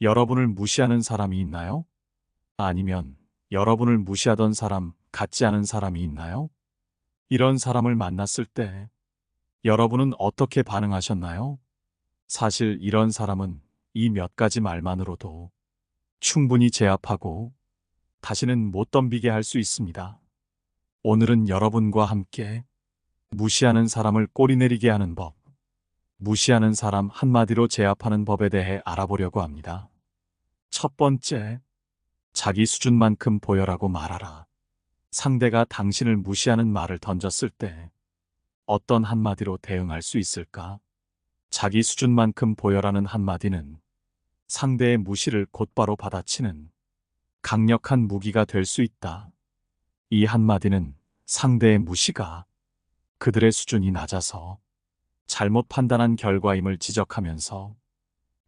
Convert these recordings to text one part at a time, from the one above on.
여러분을 무시하는 사람이 있나요? 아니면 여러분을 무시하던 사람 같지 않은 사람이 있나요? 이런 사람을 만났을 때 여러분은 어떻게 반응하셨나요? 사실 이런 사람은 이 몇 가지 말만으로도 충분히 제압하고 다시는 못 덤비게 할 수 있습니다. 오늘은 여러분과 함께 무시하는 사람을 꼬리내리게 하는 법, 무시하는 사람 한마디로 제압하는 법에 대해 알아보려고 합니다. 첫 번째, 자기 수준만큼 보여라고 말하라. 상대가 당신을 무시하는 말을 던졌을 때 어떤 한마디로 대응할 수 있을까? 자기 수준만큼 보여라는 한마디는 상대의 무시를 곧바로 받아치는 강력한 무기가 될 수 있다. 이 한마디는 상대의 무시가 그들의 수준이 낮아서 잘못 판단한 결과임을 지적하면서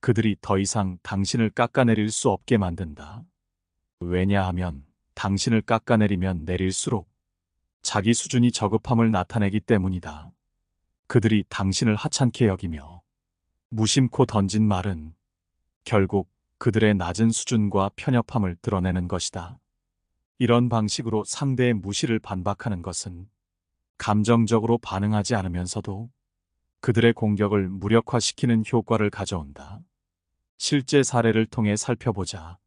그들이 더 이상 당신을 깎아내릴 수 없게 만든다. 왜냐하면 당신을 깎아내리면 내릴수록 자기 수준이 저급함을 나타내기 때문이다. 그들이 당신을 하찮게 여기며 무심코 던진 말은 결국 그들의 낮은 수준과 편협함을 드러내는 것이다. 이런 방식으로 상대의 무시를 반박하는 것은 감정적으로 반응하지 않으면서도 그들의 공격을 무력화시키는 효과를 가져온다. 실제 사례를 통해 살펴보자.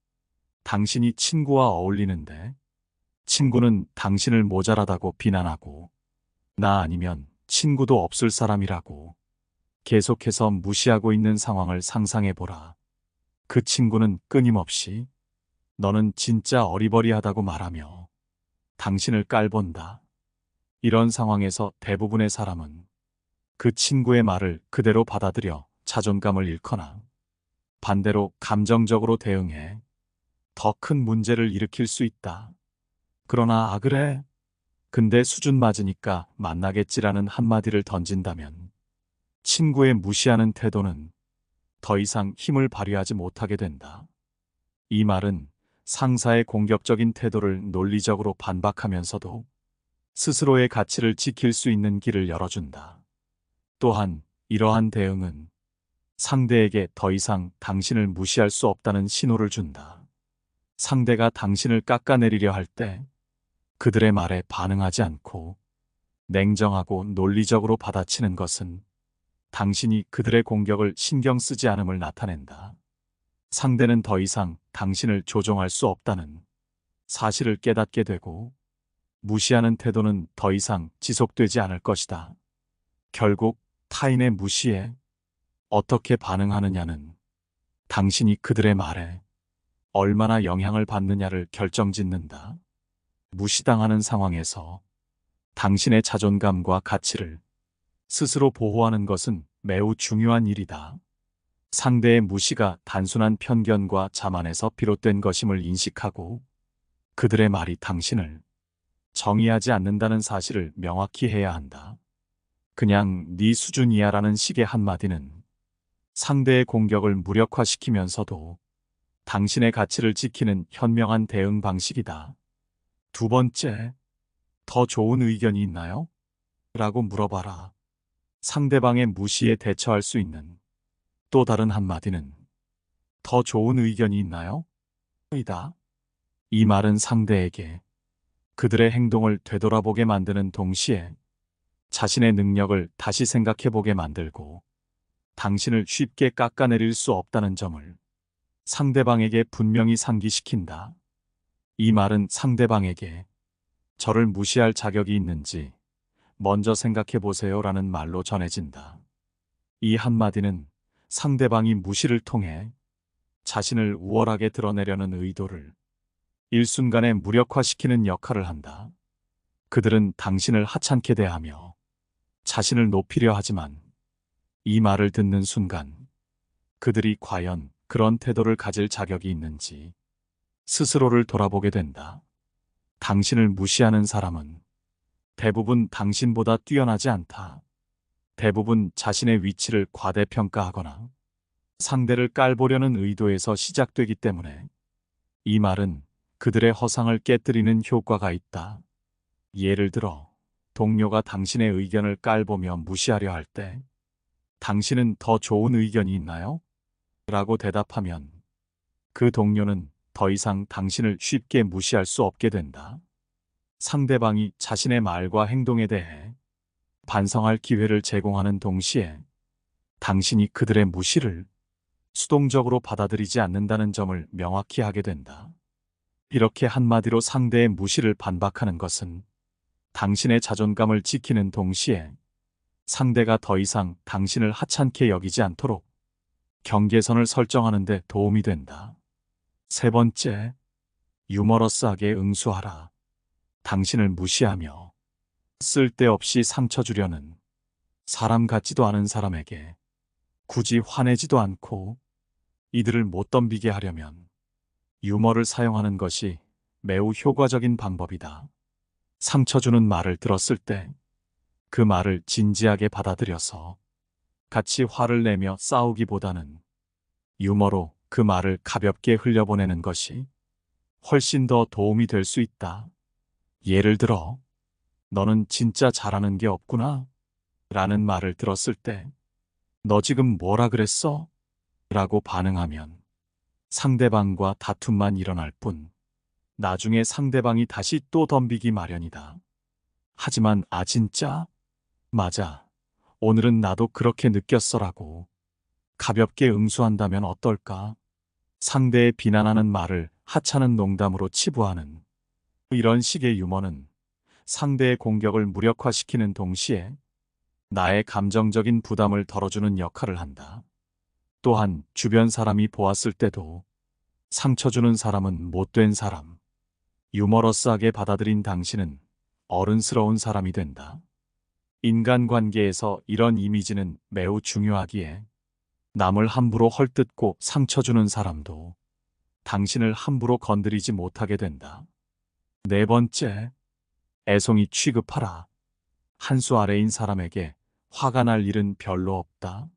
당신이 친구와 어울리는데 친구는 당신을 모자라다고 비난하고 나 아니면 친구도 없을 사람이라고 계속해서 무시하고 있는 상황을 상상해보라. 그 친구는 끊임없이 너는 진짜 어리버리하다고 말하며 당신을 깔본다. 이런 상황에서 대부분의 사람은 그 친구의 말을 그대로 받아들여 자존감을 잃거나 반대로 감정적으로 대응해 더 큰 문제를 일으킬 수 있다. 그러나 그래? 근데 수준 맞으니까 만나겠지라는 한마디를 던진다면 친구의 무시하는 태도는 더 이상 힘을 발휘하지 못하게 된다. 이 말은 상사의 공격적인 태도를 논리적으로 반박하면서도 스스로의 가치를 지킬 수 있는 길을 열어준다. 또한 이러한 대응은 상대에게 더 이상 당신을 무시할 수 없다는 신호를 준다. 상대가 당신을 깎아내리려 할 때 그들의 말에 반응하지 않고 냉정하고 논리적으로 받아치는 것은 당신이 그들의 공격을 신경 쓰지 않음을 나타낸다. 상대는 더 이상 당신을 조종할 수 없다는 사실을 깨닫게 되고 무시하는 태도는 더 이상 지속되지 않을 것이다. 결국 타인의 무시에 어떻게 반응하느냐는 당신이 그들의 말에 얼마나 영향을 받느냐를 결정짓는다. 무시당하는 상황에서 당신의 자존감과 가치를 스스로 보호하는 것은 매우 중요한 일이다. 상대의 무시가 단순한 편견과 자만에서 비롯된 것임을 인식하고 그들의 말이 당신을 정의하지 않는다는 사실을 명확히 해야 한다. 그냥 네 수준이야라는 식의 한마디는 상대의 공격을 무력화시키면서도 당신의 가치를 지키는 현명한 대응 방식이다. 두 번째, 더 좋은 의견이 있나요? 라고 물어봐라. 상대방의 무시에 대처할 수 있는 또 다른 한마디는 더 좋은 의견이 있나요? 이다. 이 말은 상대에게 그들의 행동을 되돌아보게 만드는 동시에 자신의 능력을 다시 생각해보게 만들고 당신을 쉽게 깎아내릴 수 없다는 점을 상대방에게 분명히 상기시킨다. 이 말은 상대방에게 저를 무시할 자격이 있는지 먼저 생각해 보세요라는 말로 전해진다. 이 한마디는 상대방이 무시를 통해 자신을 우월하게 드러내려는 의도를 일순간에 무력화시키는 역할을 한다. 그들은 당신을 하찮게 대하며 자신을 높이려 하지만 이 말을 듣는 순간 그들이 과연 그런 태도를 가질 자격이 있는지 스스로를 돌아보게 된다. 당신을 무시하는 사람은 대부분 당신보다 뛰어나지 않다. 대부분 자신의 위치를 과대평가하거나 상대를 깔보려는 의도에서 시작되기 때문에 이 말은 그들의 허상을 깨뜨리는 효과가 있다. 예를 들어 동료가 당신의 의견을 깔보며 무시하려 할 때 당신은 더 좋은 의견이 있나요? 라고 대답하면 그 동료는 더 이상 당신을 쉽게 무시할 수 없게 된다. 상대방이 자신의 말과 행동에 대해 반성할 기회를 제공하는 동시에 당신이 그들의 무시를 수동적으로 받아들이지 않는다는 점을 명확히 하게 된다. 이렇게 한마디로 상대의 무시를 반박하는 것은 당신의 자존감을 지키는 동시에 상대가 더 이상 당신을 하찮게 여기지 않도록 경계선을 설정하는 데 도움이 된다. 세 번째, 유머러스하게 응수하라. 당신을 무시하며 쓸데없이 상처 주려는 사람 같지도 않은 사람에게 굳이 화내지도 않고 이들을 못 덤비게 하려면 유머를 사용하는 것이 매우 효과적인 방법이다. 상처 주는 말을 들었을 때 그 말을 진지하게 받아들여서 같이 화를 내며 싸우기보다는 유머로 그 말을 가볍게 흘려보내는 것이 훨씬 더 도움이 될 수 있다. 예를 들어, 너는 진짜 잘하는 게 없구나 라는 말을 들었을 때 너 지금 뭐라 그랬어? 라고 반응하면 상대방과 다툼만 일어날 뿐 나중에 상대방이 다시 또 덤비기 마련이다. 하지만 진짜? 맞아. 오늘은 나도 그렇게 느꼈어라고 가볍게 응수한다면 어떨까? 상대의 비난하는 말을 하찮은 농담으로 치부하는 이런 식의 유머는 상대의 공격을 무력화시키는 동시에 나의 감정적인 부담을 덜어주는 역할을 한다. 또한 주변 사람이 보았을 때도 상처 주는 사람은 못된 사람, 유머러스하게 받아들인 당신은 어른스러운 사람이 된다. 인간관계에서 이런 이미지는 매우 중요하기에 남을 함부로 헐뜯고 상처 주는 사람도 당신을 함부로 건드리지 못하게 된다. 네 번째, 애송이 취급하라. 한 수 아래인 사람에게 화가 날 일은 별로 없다.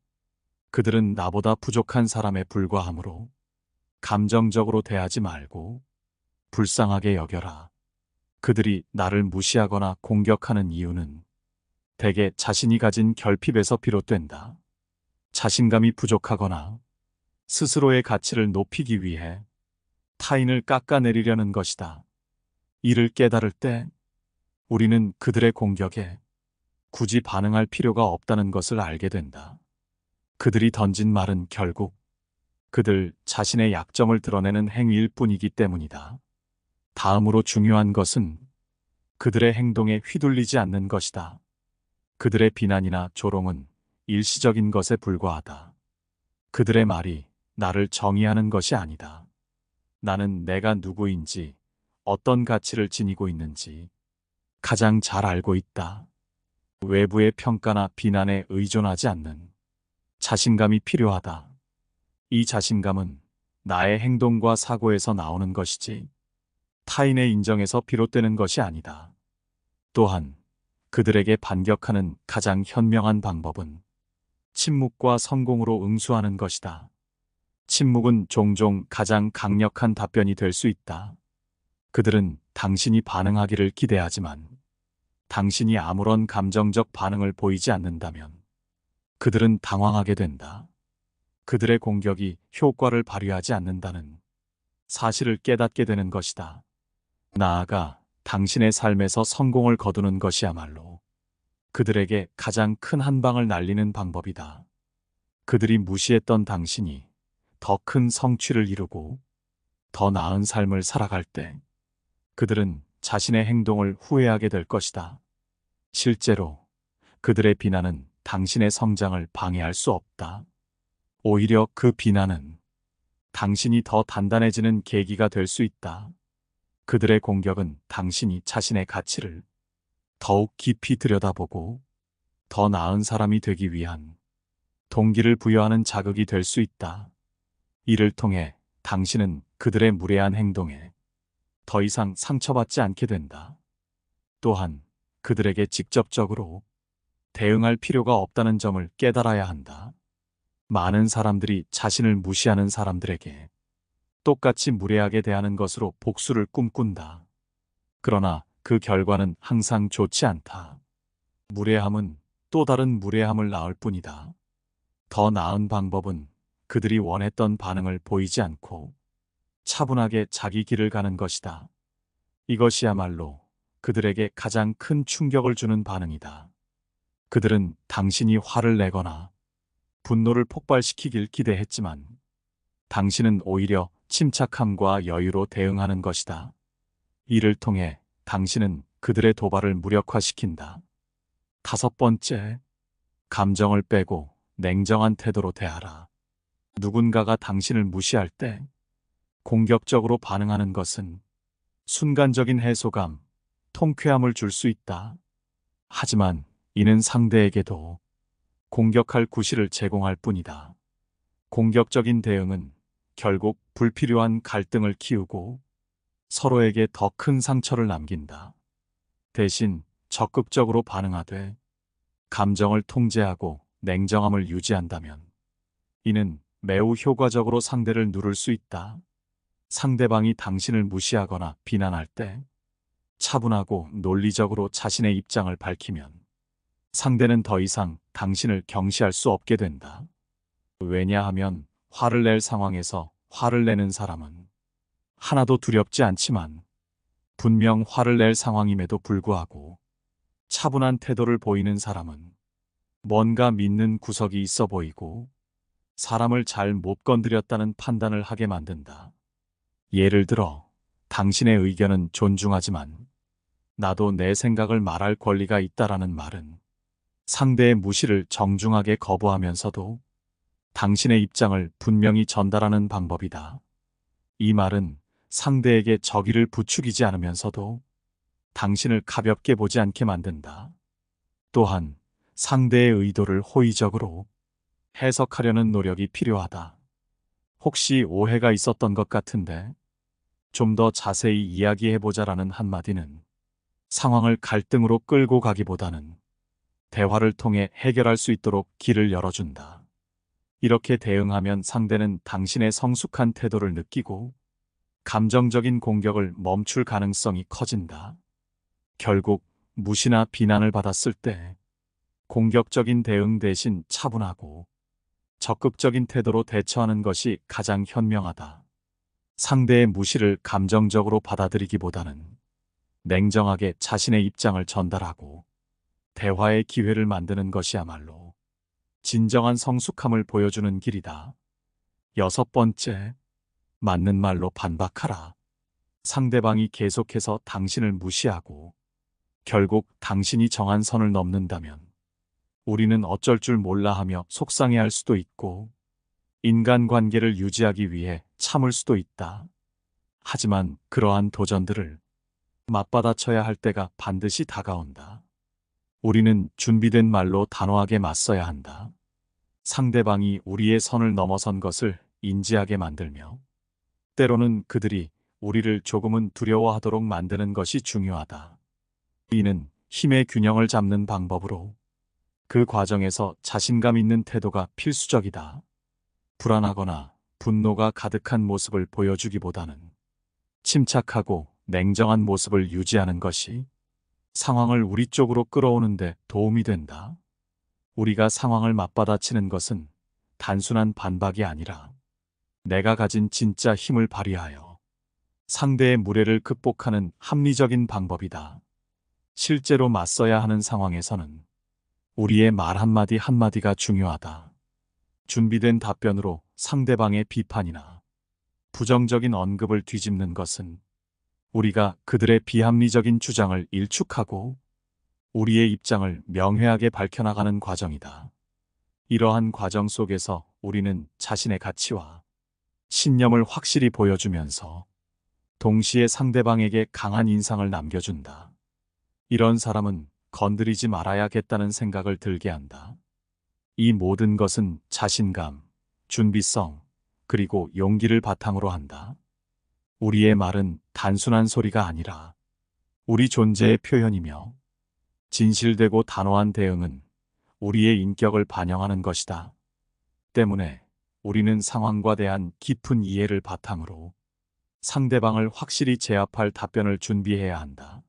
그들은 나보다 부족한 사람에 불과하므로 감정적으로 대하지 말고 불쌍하게 여겨라. 그들이 나를 무시하거나 공격하는 이유는 대개 자신이 가진 결핍에서 비롯된다. 자신감이 부족하거나 스스로의 가치를 높이기 위해 타인을 깎아내리려는 것이다. 이를 깨달을 때 우리는 그들의 공격에 굳이 반응할 필요가 없다는 것을 알게 된다. 그들이 던진 말은 결국 그들 자신의 약점을 드러내는 행위일 뿐이기 때문이다. 다음으로 중요한 것은 그들의 행동에 휘둘리지 않는 것이다. 그들의 비난이나 조롱은 일시적인 것에 불과하다. 그들의 말이 나를 정의하는 것이 아니다. 나는 내가 누구인지, 어떤 가치를 지니고 있는지 가장 잘 알고 있다. 외부의 평가나 비난에 의존하지 않는 자신감이 필요하다. 이 자신감은 나의 행동과 사고에서 나오는 것이지 타인의 인정에서 비롯되는 것이 아니다. 또한 그들에게 반격하는 가장 현명한 방법은 침묵과 성공으로 응수하는 것이다. 침묵은 종종 가장 강력한 답변이 될 수 있다. 그들은 당신이 반응하기를 기대하지만 당신이 아무런 감정적 반응을 보이지 않는다면 그들은 당황하게 된다. 그들의 공격이 효과를 발휘하지 않는다는 사실을 깨닫게 되는 것이다. 나아가 당신의 삶에서 성공을 거두는 것이야말로 그들에게 가장 큰 한 방을 날리는 방법이다. 그들이 무시했던 당신이 더 큰 성취를 이루고 더 나은 삶을 살아갈 때 그들은 자신의 행동을 후회하게 될 것이다. 실제로 그들의 비난은 당신의 성장을 방해할 수 없다. 오히려 그 비난은 당신이 더 단단해지는 계기가 될 수 있다. 그들의 공격은 당신이 자신의 가치를 더욱 깊이 들여다보고 더 나은 사람이 되기 위한 동기를 부여하는 자극이 될 수 있다. 이를 통해 당신은 그들의 무례한 행동에 더 이상 상처받지 않게 된다. 또한 그들에게 직접적으로 대응할 필요가 없다는 점을 깨달아야 한다. 많은 사람들이 자신을 무시하는 사람들에게 똑같이 무례하게 대하는 것으로 복수를 꿈꾼다. 그러나 그 결과는 항상 좋지 않다. 무례함은 또 다른 무례함을 낳을 뿐이다. 더 나은 방법은 그들이 원했던 반응을 보이지 않고 차분하게 자기 길을 가는 것이다. 이것이야말로 그들에게 가장 큰 충격을 주는 반응이다. 그들은 당신이 화를 내거나 분노를 폭발시키길 기대했지만 당신은 오히려 침착함과 여유로 대응하는 것이다. 이를 통해 당신은 그들의 도발을 무력화시킨다. 다섯 번째, 감정을 빼고 냉정한 태도로 대하라. 누군가가 당신을 무시할 때 공격적으로 반응하는 것은 순간적인 해소감, 통쾌함을 줄 수 있다. 하지만 이는 상대에게도 공격할 구실을 제공할 뿐이다. 공격적인 대응은 결국 불필요한 갈등을 키우고 서로에게 더 큰 상처를 남긴다. 대신 적극적으로 반응하되 감정을 통제하고 냉정함을 유지한다면 이는 매우 효과적으로 상대를 누를 수 있다. 상대방이 당신을 무시하거나 비난할 때 차분하고 논리적으로 자신의 입장을 밝히면 상대는 더 이상 당신을 경시할 수 없게 된다. 왜냐하면 화를 낼 상황에서 화를 내는 사람은 하나도 두렵지 않지만 분명 화를 낼 상황임에도 불구하고 차분한 태도를 보이는 사람은 뭔가 믿는 구석이 있어 보이고 사람을 잘 못 건드렸다는 판단을 하게 만든다. 예를 들어, 당신의 의견은 존중하지만 나도 내 생각을 말할 권리가 있다라는 말은 상대의 무시를 정중하게 거부하면서도 당신의 입장을 분명히 전달하는 방법이다. 이 말은 상대에게 적의를 부추기지 않으면서도 당신을 가볍게 보지 않게 만든다. 또한 상대의 의도를 호의적으로 해석하려는 노력이 필요하다. 혹시 오해가 있었던 것 같은데 좀 더 자세히 이야기해보자라는 한마디는 상황을 갈등으로 끌고 가기보다는 대화를 통해 해결할 수 있도록 길을 열어준다. 이렇게 대응하면 상대는 당신의 성숙한 태도를 느끼고 감정적인 공격을 멈출 가능성이 커진다. 결국 무시나 비난을 받았을 때 공격적인 대응 대신 차분하고 적극적인 태도로 대처하는 것이 가장 현명하다. 상대의 무시를 감정적으로 받아들이기보다는 냉정하게 자신의 입장을 전달하고 대화의 기회를 만드는 것이야말로 진정한 성숙함을 보여주는 길이다. 여섯 번째, 맞는 말로 반박하라. 상대방이 계속해서 당신을 무시하고 결국 당신이 정한 선을 넘는다면 우리는 어쩔 줄 몰라 하며 속상해할 수도 있고 인간관계를 유지하기 위해 참을 수도 있다. 하지만 그러한 도전들을 맞받아쳐야 할 때가 반드시 다가온다. 우리는 준비된 말로 단호하게 맞서야 한다. 상대방이 우리의 선을 넘어선 것을 인지하게 만들며 때로는 그들이 우리를 조금은 두려워하도록 만드는 것이 중요하다. 이는 힘의 균형을 잡는 방법으로 그 과정에서 자신감 있는 태도가 필수적이다. 불안하거나 분노가 가득한 모습을 보여주기보다는 침착하고 냉정한 모습을 유지하는 것이 상황을 우리 쪽으로 끌어오는데 도움이 된다. 우리가 상황을 맞받아치는 것은 단순한 반박이 아니라 내가 가진 진짜 힘을 발휘하여 상대의 무례를 극복하는 합리적인 방법이다. 실제로 맞서야 하는 상황에서는 우리의 말 한마디 한마디가 중요하다. 준비된 답변으로 상대방의 비판이나 부정적인 언급을 뒤집는 것은 우리가 그들의 비합리적인 주장을 일축하고 우리의 입장을 명쾌하게 밝혀나가는 과정이다. 이러한 과정 속에서 우리는 자신의 가치와 신념을 확실히 보여주면서 동시에 상대방에게 강한 인상을 남겨준다. 이런 사람은 건드리지 말아야겠다는 생각을 들게 한다. 이 모든 것은 자신감, 준비성, 그리고 용기를 바탕으로 한다. 우리의 말은 단순한 소리가 아니라 우리 존재의 표현이며 진실되고 단호한 대응은 우리의 인격을 반영하는 것이다. 때문에 우리는 상황과 대한 깊은 이해를 바탕으로 상대방을 확실히 제압할 답변을 준비해야 한다.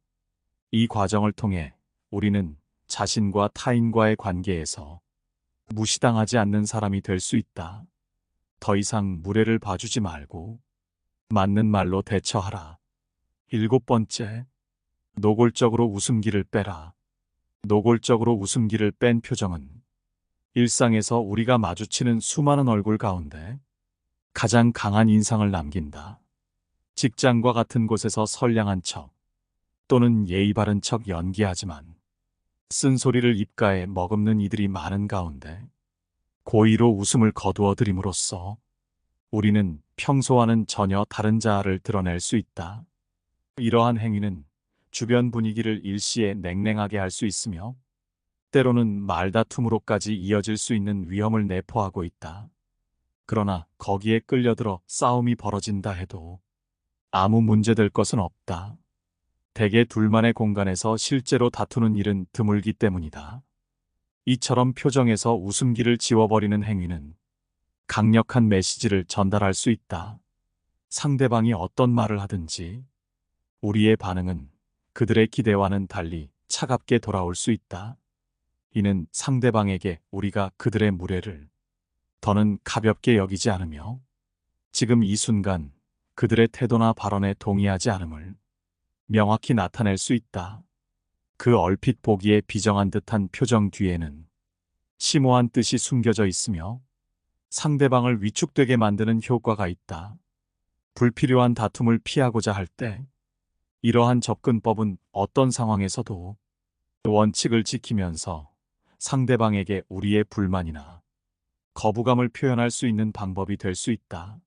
이 과정을 통해 우리는 자신과 타인과의 관계에서 무시당하지 않는 사람이 될 수 있다. 더 이상 무례를 봐주지 말고 맞는 말로 대처하라. 7번째, 노골적으로 웃음기를 빼라. 노골적으로 웃음기를 뺀 표정은 일상에서 우리가 마주치는 수많은 얼굴 가운데 가장 강한 인상을 남긴다. 직장과 같은 곳에서 선량한 척 또는 예의 바른 척 연기하지만 쓴소리를 입가에 머금는 이들이 많은 가운데 고의로 웃음을 거두어 들임으로써 우리는 평소와는 전혀 다른 자아를 드러낼 수 있다. 이러한 행위는 주변 분위기를 일시에 냉랭하게 할 수 있으며 때로는 말다툼으로까지 이어질 수 있는 위험을 내포하고 있다. 그러나 거기에 끌려들어 싸움이 벌어진다 해도 아무 문제될 것은 없다. 대개 둘만의 공간에서 실제로 다투는 일은 드물기 때문이다. 이처럼 표정에서 웃음기를 지워버리는 행위는 강력한 메시지를 전달할 수 있다. 상대방이 어떤 말을 하든지 우리의 반응은 그들의 기대와는 달리 차갑게 돌아올 수 있다. 이는 상대방에게 우리가 그들의 무례를 더는 가볍게 여기지 않으며 지금 이 순간 그들의 태도나 발언에 동의하지 않음을 명확히 나타낼 수 있다. 그 얼핏 보기에 비정한 듯한 표정 뒤에는 심오한 뜻이 숨겨져 있으며 상대방을 위축되게 만드는 효과가 있다. 불필요한 다툼을 피하고자 할 때 이러한 접근법은 어떤 상황에서도 원칙을 지키면서 상대방에게 우리의 불만이나 거부감을 표현할 수 있는 방법이 될 수 있다.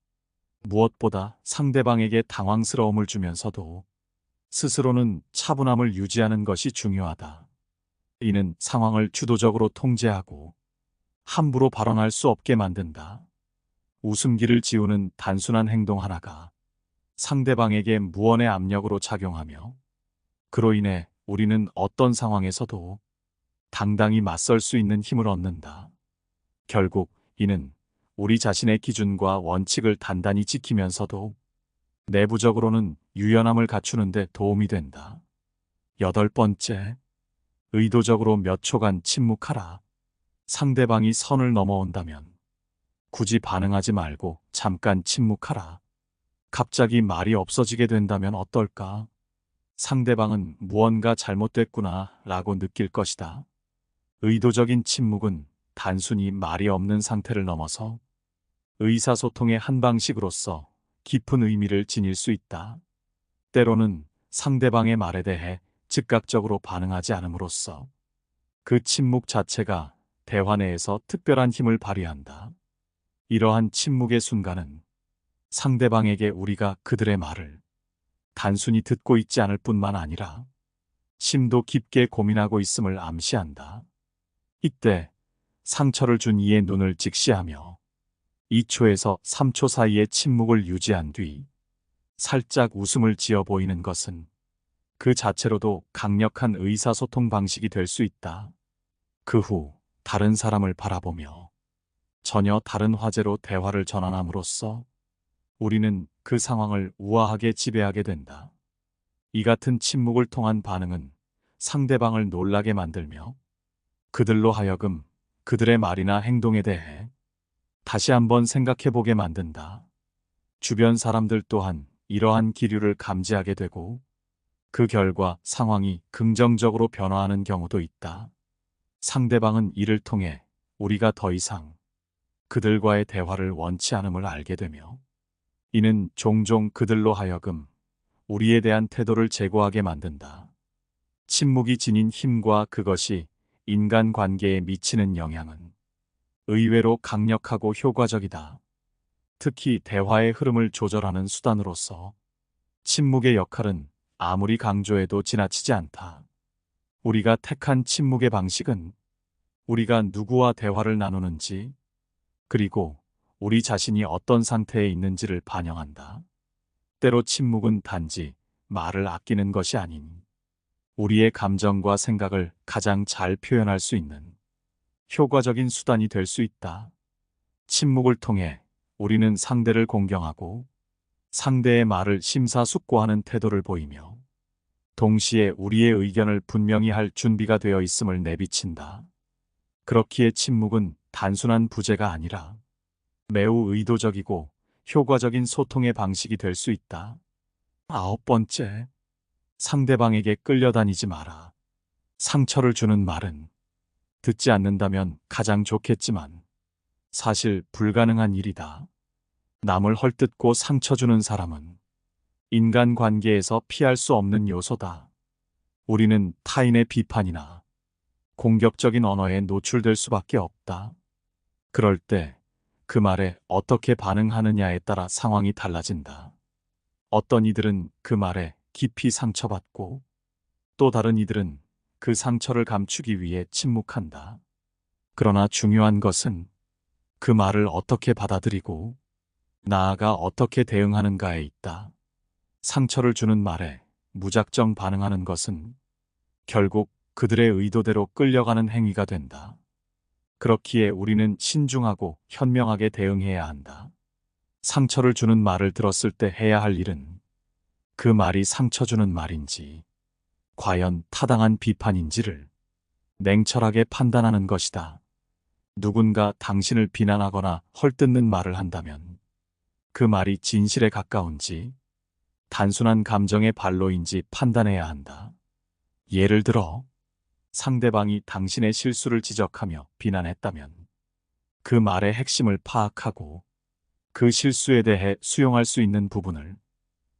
무엇보다 상대방에게 당황스러움을 주면서도 스스로는 차분함을 유지하는 것이 중요하다. 이는 상황을 주도적으로 통제하고 함부로 발언할 수 없게 만든다. 웃음기를 지우는 단순한 행동 하나가 상대방에게 무언의 압력으로 작용하며 그로 인해 우리는 어떤 상황에서도 당당히 맞설 수 있는 힘을 얻는다. 결국 이는 우리 자신의 기준과 원칙을 단단히 지키면서도 내부적으로는 유연함을 갖추는 데 도움이 된다. 8번째, 의도적으로 몇 초간 침묵하라. 상대방이 선을 넘어온다면 굳이 반응하지 말고 잠깐 침묵하라. 갑자기 말이 없어지게 된다면 어떨까? 상대방은 무언가 잘못됐구나 라고 느낄 것이다. 의도적인 침묵은 단순히 말이 없는 상태를 넘어서 의사소통의 한 방식으로서 깊은 의미를 지닐 수 있다. 때로는 상대방의 말에 대해 즉각적으로 반응하지 않음으로써 그 침묵 자체가 대화 내에서 특별한 힘을 발휘한다. 이러한 침묵의 순간은 상대방에게 우리가 그들의 말을 단순히 듣고 있지 않을 뿐만 아니라 심도 깊게 고민하고 있음을 암시한다. 이때 상처를 준 이의 눈을 직시하며 2초에서 3초 사이의 침묵을 유지한 뒤 살짝 웃음을 지어 보이는 것은 그 자체로도 강력한 의사소통 방식이 될 수 있다. 그 후 다른 사람을 바라보며 전혀 다른 화제로 대화를 전환함으로써 우리는 그 상황을 우아하게 지배하게 된다. 이 같은 침묵을 통한 반응은 상대방을 놀라게 만들며 그들로 하여금 그들의 말이나 행동에 대해 다시 한번 생각해 보게 만든다. 주변 사람들 또한 이러한 기류를 감지하게 되고 그 결과 상황이 긍정적으로 변화하는 경우도 있다. 상대방은 이를 통해 우리가 더 이상 그들과의 대화를 원치 않음을 알게 되며 이는 종종 그들로 하여금 우리에 대한 태도를 제고하게 만든다. 침묵이 지닌 힘과 그것이 인간관계에 미치는 영향은 의외로 강력하고 효과적이다. 특히 대화의 흐름을 조절하는 수단으로서 침묵의 역할은 아무리 강조해도 지나치지 않다. 우리가 택한 침묵의 방식은 우리가 누구와 대화를 나누는지 그리고 우리 자신이 어떤 상태에 있는지를 반영한다. 때로 침묵은 단지 말을 아끼는 것이 아닌 우리의 감정과 생각을 가장 잘 표현할 수 있는 효과적인 수단이 될 수 있다. 침묵을 통해 우리는 상대를 공경하고 상대의 말을 심사숙고하는 태도를 보이며 동시에 우리의 의견을 분명히 할 준비가 되어 있음을 내비친다. 그렇기에 침묵은 단순한 부재가 아니라 매우 의도적이고 효과적인 소통의 방식이 될 수 있다. 9번째, 상대방에게 끌려다니지 마라. 상처를 주는 말은 듣지 않는다면 가장 좋겠지만 사실 불가능한 일이다. 남을 헐뜯고 상처 주는 사람은 인간 관계에서 피할 수 없는 요소다. 우리는 타인의 비판이나 공격적인 언어에 노출될 수밖에 없다. 그럴 때 그 말에 어떻게 반응하느냐에 따라 상황이 달라진다. 어떤 이들은 그 말에 깊이 상처받고 또 다른 이들은 그 상처를 감추기 위해 침묵한다. 그러나 중요한 것은 그 말을 어떻게 받아들이고 나아가 어떻게 대응하는가에 있다. 상처를 주는 말에 무작정 반응하는 것은 결국 그들의 의도대로 끌려가는 행위가 된다. 그렇기에 우리는 신중하고 현명하게 대응해야 한다. 상처를 주는 말을 들었을 때 해야 할 일은 그 말이 상처 주는 말인지 과연 타당한 비판인지를 냉철하게 판단하는 것이다. 누군가 당신을 비난하거나 헐뜯는 말을 한다면 그 말이 진실에 가까운지 단순한 감정의 발로인지 판단해야 한다. 예를 들어 상대방이 당신의 실수를 지적하며 비난했다면 그 말의 핵심을 파악하고 그 실수에 대해 수용할 수 있는 부분을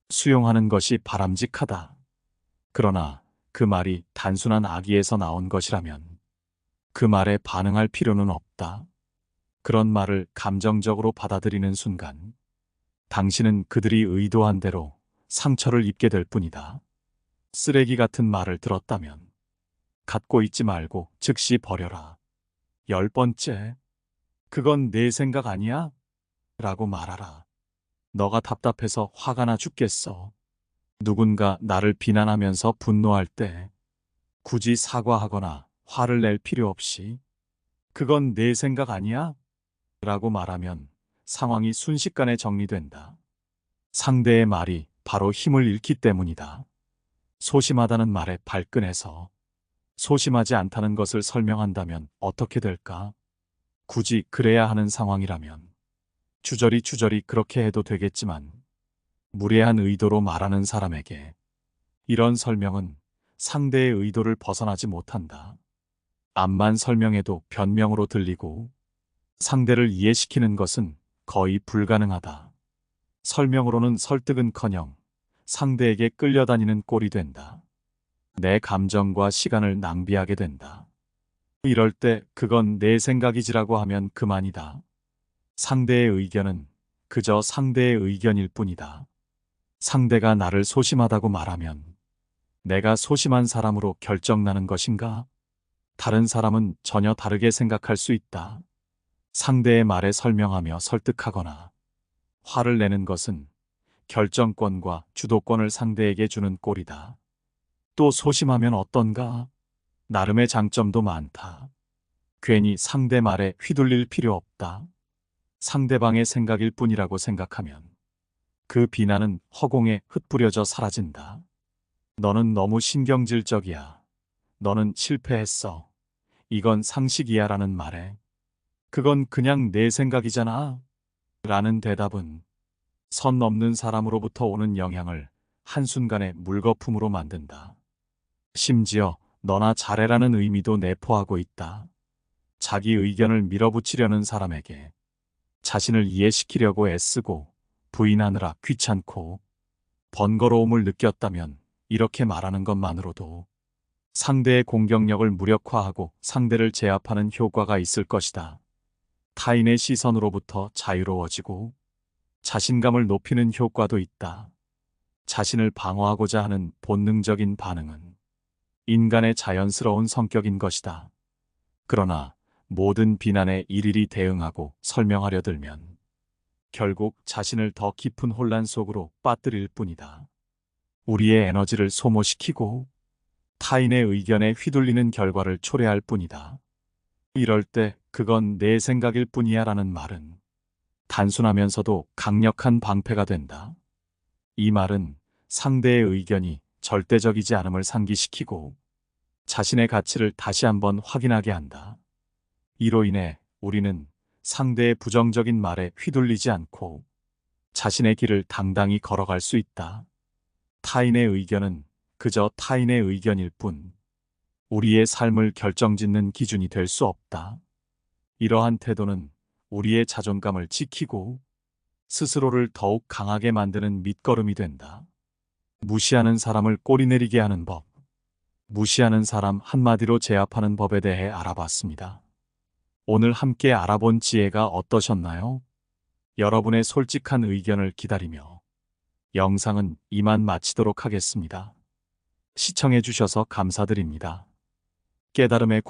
수용하는 것이 바람직하다. 그러나 그 말이 단순한 악의에서 나온 것이라면 그 말에 반응할 필요는 없다. 그런 말을 감정적으로 받아들이는 순간 당신은 그들이 의도한 대로 상처를 입게 될 뿐이다. 쓰레기 같은 말을 들었다면 갖고 있지 말고 즉시 버려라. 10번째, 그건 내 생각 아니야? 라고 말하라. 너가 답답해서 화가 나 죽겠어. 누군가 나를 비난하면서 분노할 때 굳이 사과하거나 화를 낼 필요 없이 그건 내 생각 아니야? 라고 말하면 상황이 순식간에 정리된다. 상대의 말이 바로 힘을 잃기 때문이다. 소심하다는 말에 발끈해서 소심하지 않다는 것을 설명한다면 어떻게 될까? 굳이 그래야 하는 상황이라면 주저리 그렇게 해도 되겠지만 무례한 의도로 말하는 사람에게 이런 설명은 상대의 의도를 벗어나지 못한다. 암만 설명해도 변명으로 들리고 상대를 이해시키는 것은 거의 불가능하다. 설명으로는 설득은커녕 상대에게 끌려다니는 꼴이 된다. 내 감정과 시간을 낭비하게 된다. 이럴 때 그건 내 생각이지라고 하면 그만이다. 상대의 의견은 그저 상대의 의견일 뿐이다. 상대가 나를 소심하다고 말하면 내가 소심한 사람으로 결정나는 것인가? 다른 사람은 전혀 다르게 생각할 수 있다. 상대의 말에 설명하며 설득하거나 화를 내는 것은 결정권과 주도권을 상대에게 주는 꼴이다. 또 소심하면 어떤가? 나름의 장점도 많다. 괜히 상대 말에 휘둘릴 필요 없다. 상대방의 생각일 뿐이라고 생각하면 그 비난은 허공에 흩뿌려져 사라진다. 너는 너무 신경질적이야. 너는 실패했어. 이건 상식이야 라는 말에 그건 그냥 내 생각이잖아. 라는 대답은 선 넘는 사람으로부터 오는 영향을 한순간에 물거품으로 만든다. 심지어 너나 잘해라는 의미도 내포하고 있다. 자기 의견을 밀어붙이려는 사람에게 자신을 이해시키려고 애쓰고 부인하느라 귀찮고 번거로움을 느꼈다면 이렇게 말하는 것만으로도 상대의 공격력을 무력화하고 상대를 제압하는 효과가 있을 것이다. 타인의 시선으로부터 자유로워지고 자신감을 높이는 효과도 있다. 자신을 방어하고자 하는 본능적인 반응은 인간의 자연스러운 성격인 것이다. 그러나 모든 비난에 일일이 대응하고 설명하려 들면 결국 자신을 더 깊은 혼란 속으로 빠뜨릴 뿐이다. 우리의 에너지를 소모시키고 타인의 의견에 휘둘리는 결과를 초래할 뿐이다. 이럴 때 그건 내 생각일 뿐이야 라는 말은 단순하면서도 강력한 방패가 된다. 이 말은 상대의 의견이 절대적이지 않음을 상기시키고 자신의 가치를 다시 한번 확인하게 한다. 이로 인해 우리는 상대의 부정적인 말에 휘둘리지 않고 자신의 길을 당당히 걸어갈 수 있다. 타인의 의견은 그저 타인의 의견일 뿐, 우리의 삶을 결정짓는 기준이 될 수 없다. 이러한 태도는 우리의 자존감을 지키고 스스로를 더욱 강하게 만드는 밑거름이 된다. 무시하는 사람을 꼬리내리게 하는 법. 무시하는 사람 한마디로 제압하는 법에 대해 알아봤습니다. 오늘 함께 알아본 지혜가 어떠셨나요? 여러분의 솔직한 의견을 기다리며 영상은 이만 마치도록 하겠습니다. 시청해 주셔서 감사드립니다. 깨달음의